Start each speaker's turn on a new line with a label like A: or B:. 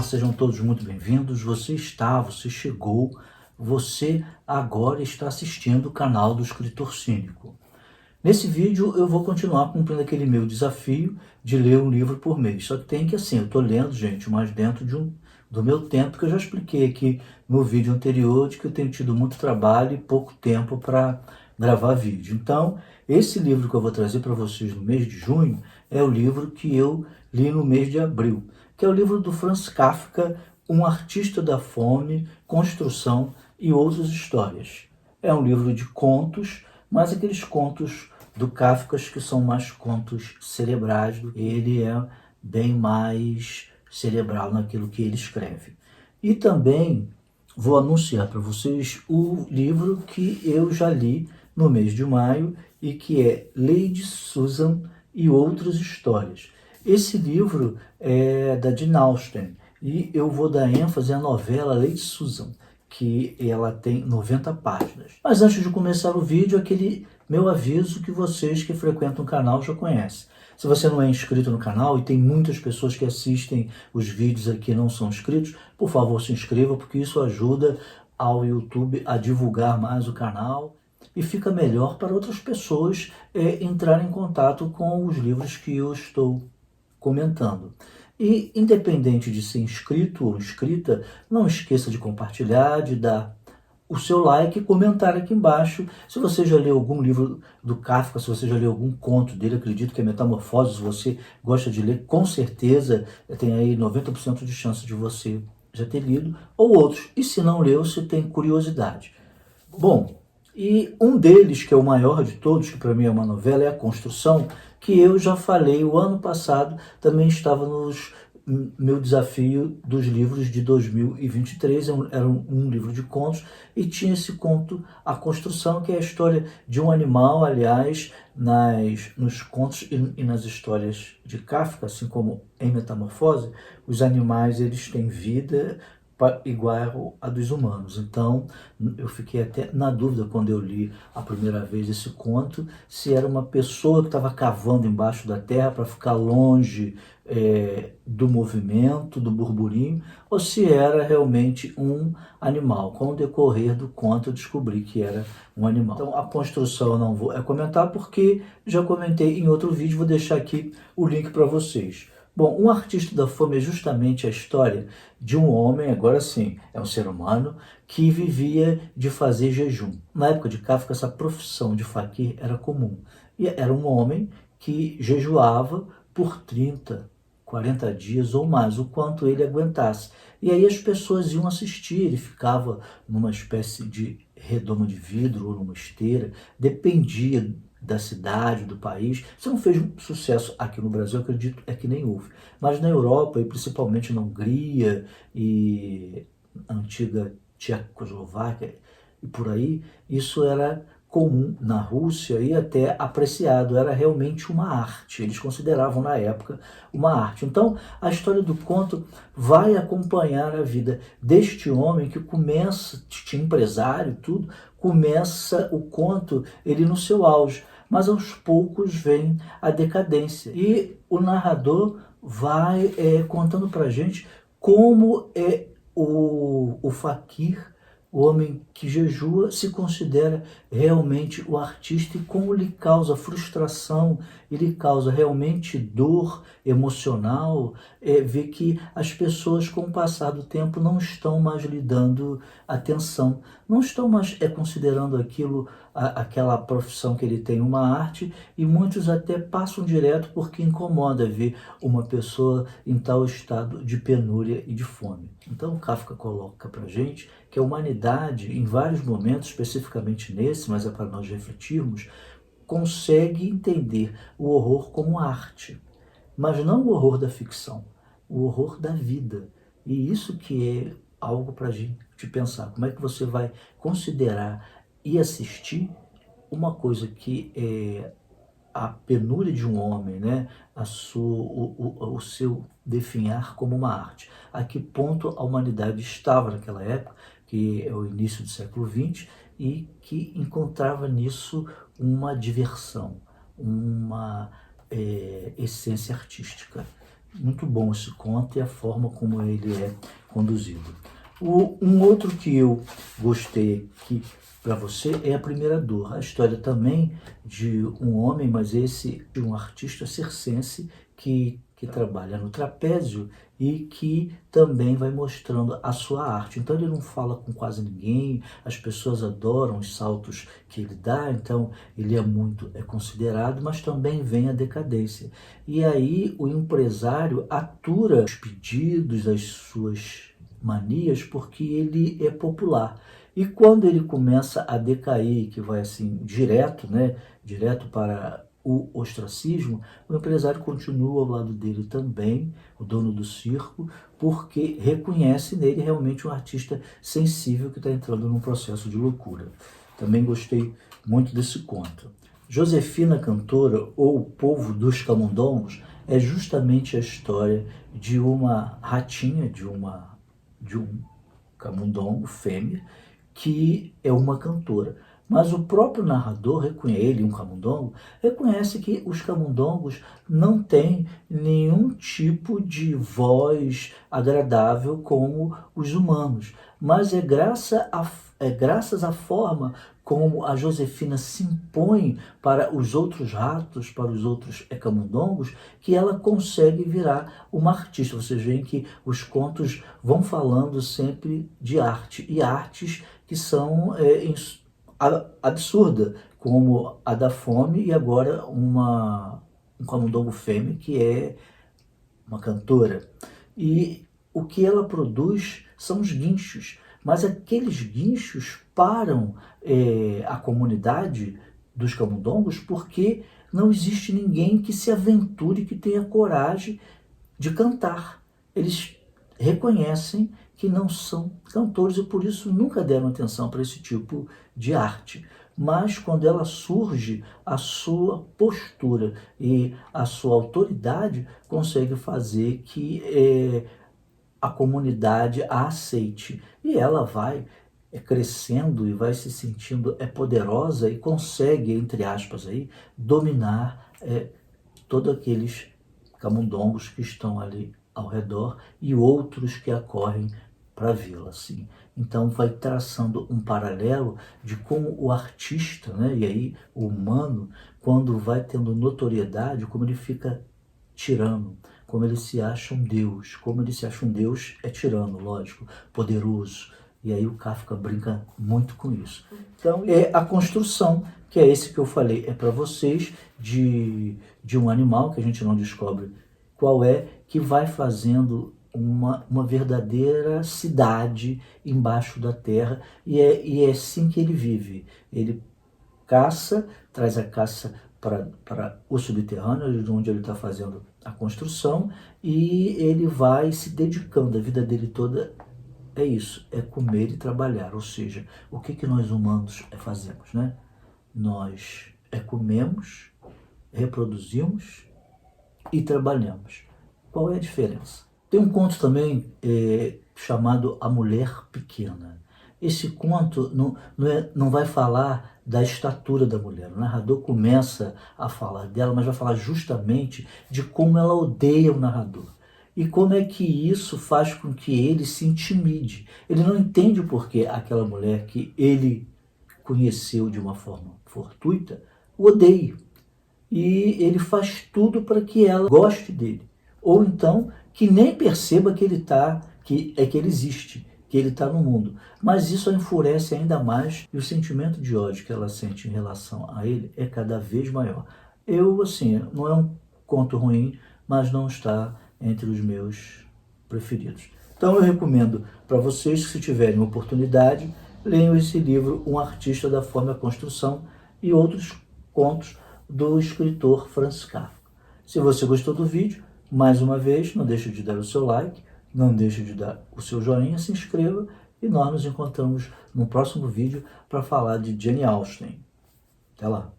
A: sejam todos muito bem-vindos. Você chegou, você agora está assistindo o canal do Escritor Cínico. Nesse vídeo eu vou continuar cumprindo aquele meu desafio de ler um livro por mês. Só que tem que, assim, eu estou lendo, gente, mas dentro do meu tempo, que eu já expliquei aqui no vídeo anterior, de que eu tenho tido muito trabalho e pouco tempo para gravar vídeo. Então, esse livro que eu vou trazer para vocês no mês de junho é o livro que eu li no mês de abril, que é o livro do Franz Kafka, Um Artista da Fome, Construção e Outras Histórias. É um livro de contos, mas aqueles contos do Kafka que são mais contos cerebrais. Ele é bem mais cerebral naquilo que ele escreve. E também vou anunciar para vocês o livro que eu já li no mês de maio e que é Lady Susan e Outras Histórias. Esse livro é da Jane Austen e eu vou dar ênfase à novela Lady Susan, que ela tem 90 páginas. Mas antes de começar o vídeo, aquele meu aviso que vocês que frequentam o canal já conhecem. Se você não é inscrito no canal, e tem muitas pessoas que assistem os vídeos aqui e não são inscritos, por favor se inscreva, porque isso ajuda ao YouTube a divulgar mais o canal e fica melhor para outras pessoas entrarem em contato com os livros que eu estou comentando. E independente de ser inscrito ou inscrita, não esqueça de compartilhar, de dar o seu like e comentar aqui embaixo se você já leu algum livro do Kafka, se você já leu algum conto dele. Acredito que é Metamorfose, se você gosta de ler, com certeza tem aí 90% de chance de você já ter lido, ou outros. E se não leu, se tem curiosidade. Bom, e um deles, que é o maior de todos, que para mim é uma novela, é A Construção, que eu já falei o ano passado, também estava nos meu desafio dos livros de 2023, era um livro de contos, e tinha esse conto, A Construção, que é a história de um animal. Aliás, nos contos e nas histórias de Kafka, assim como em Metamorfose, os animais eles têm vida igual a dos humanos. Então, eu fiquei até na dúvida quando eu li a primeira vez esse conto, se era uma pessoa que estava cavando embaixo da terra para ficar longe do movimento, do burburinho, ou se era realmente um animal. Com o decorrer do conto eu descobri que era um animal. Então a construção eu não vou comentar, porque já comentei em outro vídeo, vou deixar aqui o link para vocês. Bom, Um Artista da Fome é justamente a história de um homem, agora sim, é um ser humano, que vivia de fazer jejum. Na época de Kafka, essa profissão de faquir era comum. E era um homem que jejuava por 30, 40 dias ou mais, o quanto ele aguentasse. E aí as pessoas iam assistir, ele ficava numa espécie de redondo de vidro ou numa esteira, dependia da cidade, do país. Isso não fez sucesso aqui no Brasil, acredito que nem houve. Mas na Europa, e principalmente na Hungria e na antiga Tchecoslováquia e por aí, isso era comum. Na Rússia e até apreciado, era realmente uma arte, eles consideravam na época uma arte. Então a história do conto vai acompanhar a vida deste homem que começa, de empresário, tudo, começa o conto ele no seu auge, mas aos poucos vem a decadência e o narrador vai contando pra gente como o faquir, o homem que jejua, se considera realmente o artista e como lhe causa frustração, ele causa realmente dor emocional, ver que as pessoas com o passar do tempo não estão mais lhe dando atenção, não estão mais considerando aquela profissão que ele tem uma arte, e muitos até passam direto porque incomoda ver uma pessoa em tal estado de penúria e de fome. Então Kafka coloca pra gente que a humanidade, em vários momentos, especificamente nesse, mas é para nós refletirmos, consegue entender o horror como arte, mas não o horror da ficção, o horror da vida. E isso que é algo para a gente pensar. Como é que você vai considerar e assistir uma coisa que é a penúria de um homem, né? O seu definhar como uma arte. A que ponto a humanidade estava naquela época, que é o início do século XX, e que encontrava nisso uma diversão, uma essência artística. muito bom esse conto e a forma como ele é conduzido. Um outro que eu gostei aqui para você é A Primeira Dor. A história também de um homem, mas esse de um artista circense que trabalha no trapézio e que também vai mostrando a sua arte. Então ele não fala com quase ninguém, as pessoas adoram os saltos que ele dá, então ele é considerado, mas também vem a decadência. E aí o empresário atura os pedidos, as suas manias, porque ele é popular. E quando ele começa a decair, que vai assim direto, né, direto para o ostracismo, o empresário continua ao lado dele também, o dono do circo, porque reconhece nele realmente um artista sensível que está entrando num processo de loucura. Também gostei muito desse conto. Josefina Cantora, ou O Povo dos Camundongos, é justamente a história de uma ratinha, de um camundongo fêmea, que é uma cantora. Mas o próprio narrador reconhece, ele, um camundongo, reconhece que os camundongos não têm nenhum tipo de voz agradável como os humanos. Mas é graças à forma como a Josefina se impõe para os outros ratos, para os outros camundongos, que ela consegue virar uma artista. Vocês veem que os contos vão falando sempre de arte, e artes que são absurda, como a da fome e agora um camundongo fêmea que é uma cantora. E o que ela produz são os guinchos, mas aqueles guinchos param a comunidade dos camundongos porque não existe ninguém que se aventure, que tenha coragem de cantar. Eles reconhecem que não são cantores e por isso nunca deram atenção para esse tipo de arte. Mas quando ela surge, a sua postura e a sua autoridade consegue fazer que a comunidade a aceite. E ela vai crescendo e vai se sentindo poderosa e consegue, entre aspas, aí, dominar todos aqueles camundongos que estão ali ao redor e outros que acorrem para vê-la, assim. Então vai traçando um paralelo de como o artista, né, e aí o humano, quando vai tendo notoriedade, como ele fica tirano, como ele se acha um Deus, como ele se acha um Deus tirano, lógico, poderoso. E aí o Kafka brinca muito com isso. Então é a construção, que é esse que eu falei, é para vocês, de um animal que a gente não descobre qual é, que vai fazendo uma verdadeira cidade embaixo da terra, e é assim que ele vive. Ele caça, traz a caça para o subterrâneo, onde ele está fazendo a construção, e ele vai se dedicando, a vida dele toda é isso, é comer e trabalhar. Ou seja, o que nós humanos fazemos, né? Nós comemos, reproduzimos e trabalhamos. Qual é a diferença? Tem um conto também chamado A Mulher Pequena. Esse conto não vai falar da estatura da mulher. O narrador começa a falar dela, mas vai falar justamente de como ela odeia o narrador. E como é que isso faz com que ele se intimide. Ele não entende o porquê aquela mulher que ele conheceu de uma forma fortuita o odeia. E ele faz tudo para que ela goste dele. Ou então que nem perceba que que ele existe, que ele está no mundo. Mas isso a enfurece ainda mais, e o sentimento de ódio que ela sente em relação a ele é cada vez maior. Assim, não é um conto ruim, mas não está entre os meus preferidos. Então eu recomendo para vocês que, se tiverem oportunidade, leiam esse livro, Um Artista da Fome e a Construção, e outros contos do escritor Franz Kafka. Se você gostou do vídeo, mais uma vez, não deixe de dar o seu like, não deixe de dar o seu joinha, se inscreva, e nós nos encontramos no próximo vídeo para falar de Jane Austen. Até lá!